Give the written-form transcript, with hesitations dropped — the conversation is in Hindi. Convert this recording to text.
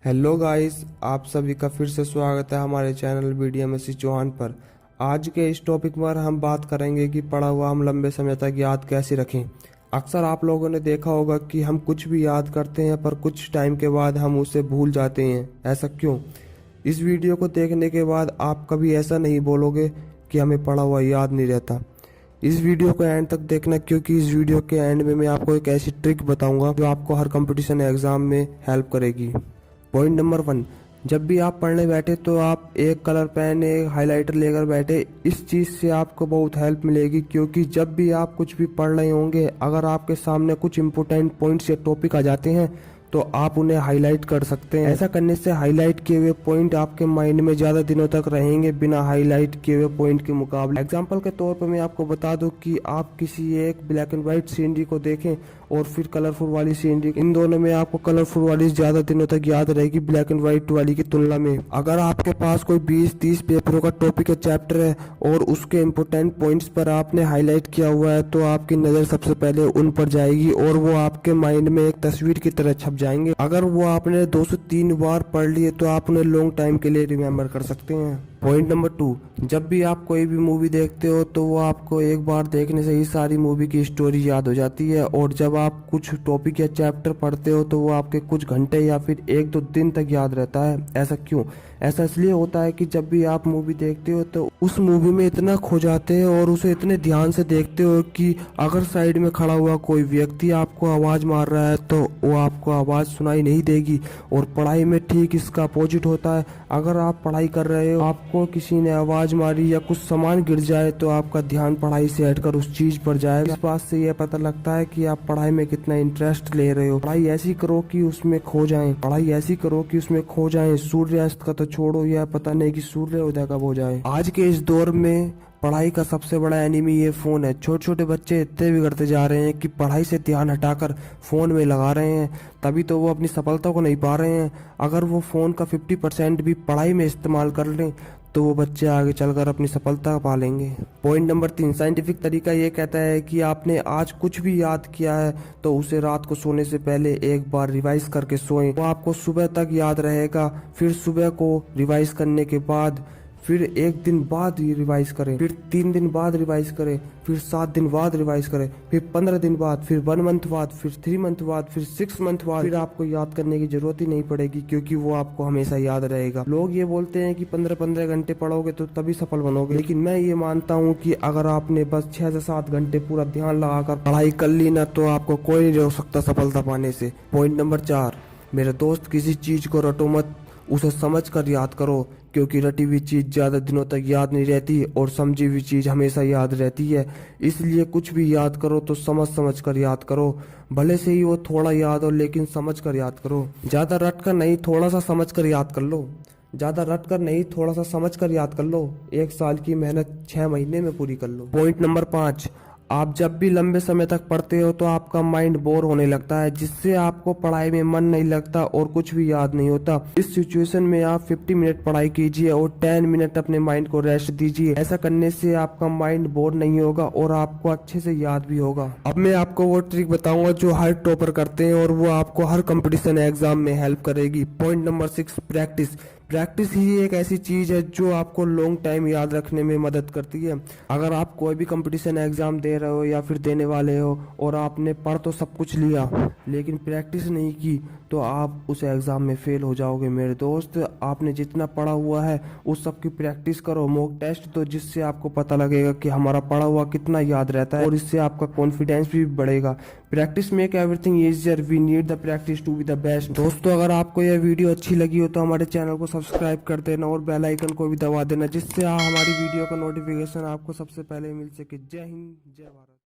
हेलो गाइस, आप सभी का फिर से स्वागत है हमारे चैनल BDMSC चौहान पर। आज के इस टॉपिक पर हम बात करेंगे कि पढ़ा हुआ हम लंबे समय तक याद कैसे रखें। अक्सर आप लोगों ने देखा होगा कि हम कुछ भी याद करते हैं पर कुछ टाइम के बाद हम उसे भूल जाते हैं। ऐसा क्यों? इस वीडियो को देखने के बाद आप कभी ऐसा नहीं बोलोगे कि हमें पढ़ा हुआ याद नहीं रहता। इस वीडियो को एंड तक देखना, क्योंकि इस वीडियो के एंड में मैं आपको एक ऐसी ट्रिक बताऊंगा जो आपको हर कंपटीशन एग्जाम में हेल्प करेगी। पॉइंट नंबर 1, जब भी आप पढ़ने बैठे तो आप एक कलर पेन, एक हाइलाइटर लेकर बैठे। इस चीज़ से आपको बहुत हेल्प मिलेगी, क्योंकि जब भी आप कुछ भी पढ़ रहे होंगे, अगर आपके सामने कुछ इंपॉर्टेंट पॉइंट्स या टॉपिक आ जाते हैं तो आप उन्हें हाईलाइट कर सकते हैं। ऐसा करने से हाईलाइट किए हुए पॉइंट आपके माइंड में ज़्यादा दिनों तक रहेंगे बिना हाईलाइट किए हुए पॉइंट के मुकाबले। एग्जाम्पल के तौर पर मैं आपको बता दूं कि आप किसी एक ब्लैक एंड व्हाइट सीनरी को देखें और फिर कलरफुल वाली सीनरी, इन दोनों में आपको कलरफुल वाली ज़्यादा दिनों तक याद रहेगी ब्लैक एंड व्हाइट वाली की तुलना में। अगर आपके पास कोई 20-30 पेपरों का टॉपिक या चैप्टर है और उसके इम्पोर्टेंट पॉइंट्स पर आपने हाईलाइट किया हुआ है, तो आपकी नज़र सबसे पहले उन पर जाएगी और वो आपके माइंड में एक तस्वीर की तरह छप जाएंगे। अगर वो आपने 2 से 3 बार पढ़ लिए तो आप उन्हें लॉन्ग टाइम के लिए रिमेम्बर कर सकते हैं। पॉइंट नंबर 2, जब भी आप कोई भी मूवी देखते हो तो वो आपको एक बार देखने से ही सारी मूवी की स्टोरी याद हो जाती है, और जब आप कुछ टॉपिक या चैप्टर पढ़ते हो तो वो आपके कुछ घंटे या फिर 1-2 दिन तक याद रहता है। ऐसा क्यों? ऐसा इसलिए होता है कि जब भी आप मूवी देखते हो तो उस मूवी में इतना खो जाते हैं और उसे इतने ध्यान से देखते हो कि अगर साइड में खड़ा हुआ कोई व्यक्ति आपको आवाज़ मार रहा है तो वो आपको आवाज़ सुनाई नहीं देगी। और पढ़ाई में ठीक इसका अपोजिट होता है। अगर आप पढ़ाई कर रहे हो, आपको किसी ने आवाज़ मारी या कुछ सामान गिर जाए तो आपका ध्यान पढ़ाई से हटकर उस चीज़ पर जाएगा। इस बात से यह पता लगता है कि आप पढ़ाई में कितना इंटरेस्ट ले रहे हो। पढ़ाई ऐसी करो कि उसमें खो जाएं। पढ़ाई ऐसी करो कि उसमें खो जाएं। सूर्यास्त का तो छोड़ो, यह पता नहीं कि सूर्योदय कब हो जाए। आज के इस दौर में पढ़ाई का सबसे बड़ा एनिमी ये फ़ोन है। छोटे छोटे बच्चे इतने बिगड़ते जा रहे हैं कि पढ़ाई से ध्यान हटाकर फ़ोन में लगा रहे हैं, तभी तो वो अपनी सफलता को नहीं पा रहे हैं। अगर वो फ़ोन का 50% भी पढ़ाई में इस्तेमाल कर लें तो वो बच्चे आगे चलकर अपनी सफलता पा लेंगे। पॉइंट नंबर 3, साइंटिफिक तरीका ये कहता है कि आपने आज कुछ भी याद किया है तो उसे रात को सोने से पहले एक बार रिवाइज करके सोएं। वो आपको सुबह तक याद रहेगा। फिर सुबह को रिवाइज करने के बाद फिर 1 दिन बाद ही रिवाइज करें, फिर 3 दिन बाद रिवाइज करें, फिर 7 दिन बाद रिवाइज करें, फिर 15 दिन बाद, फिर 1 मंथ बाद, फिर 3 मंथ बाद, फिर 6 मंथ बाद। फिर आपको याद करने की जरूरत ही नहीं पड़ेगी, क्योंकि वो आपको हमेशा याद रहेगा। लोग ये बोलते हैं कि 15-15 घंटे पढ़ोगे तो तभी सफल बनोगे, लेकिन मैं ये मानता हूँ कि अगर आपने बस 6 से 7 घंटे पूरा ध्यान लगाकर पढ़ाई कर ली ना, तो आपको कोई नहीं रोक सकता सफलता पाने से। पॉइंट नंबर 4, मेरे दोस्त, किसी चीज को रटो मत, उसे समझ कर याद करो, क्योंकि रटी हुई चीज़ ज़्यादा दिनों तक याद नहीं रहती और समझी हुई चीज़ हमेशा याद रहती है। इसलिए कुछ भी याद करो तो समझ समझ कर याद करो। भले से ही वो थोड़ा याद हो, लेकिन समझ कर याद करो। ज़्यादा रट कर नहीं, थोड़ा सा समझ कर याद कर लो। ज़्यादा रट कर नहीं, थोड़ा सा समझ कर याद कर लो। 1 साल की मेहनत 6 महीने में पूरी कर लो। पॉइंट नंबर 5, आप जब भी लंबे समय तक पढ़ते हो तो आपका माइंड बोर होने लगता है, जिससे आपको पढ़ाई में मन नहीं लगता और कुछ भी याद नहीं होता। इस सिचुएशन में आप 50 मिनट पढ़ाई कीजिए और 10 मिनट अपने माइंड को रेस्ट दीजिए। ऐसा करने से आपका माइंड बोर नहीं होगा और आपको अच्छे से याद भी होगा। अब मैं आपको वो ट्रिक बताऊंगा जो हर टॉपर करते हैं और वो आपको हर कंपटीशन एग्जाम में हेल्प करेगी। Point number 6, practice. प्रैक्टिस ही एक ऐसी चीज़ है जो आपको लॉन्ग टाइम याद रखने में मदद करती है। अगर आप कोई भी कंपटीशन एग्ज़ाम दे रहे हो या फिर देने वाले हो और आपने पढ़ तो सब कुछ लिया लेकिन प्रैक्टिस नहीं की, तो आप उस एग्ज़ाम में फेल हो जाओगे। मेरे दोस्त, आपने जितना पढ़ा हुआ है उस सब की प्रैक्टिस करो, मॉक टेस्ट दो, जिससे आपको पता लगेगा कि हमारा पढ़ा हुआ कितना याद रहता है और इससे आपका कॉन्फिडेंस भी बढ़ेगा। Practice make everything easier, we need the practice to be the best. दोस्तों, अगर आपको यह वीडियो अच्छी लगी हो तो हमारे चैनल को सब्सक्राइब कर देना और बेल आइकन को भी दबा देना, जिससे हमारी वीडियो का नोटिफिकेशन आपको सबसे पहले मिल सके। जय हिंद, जय भारत।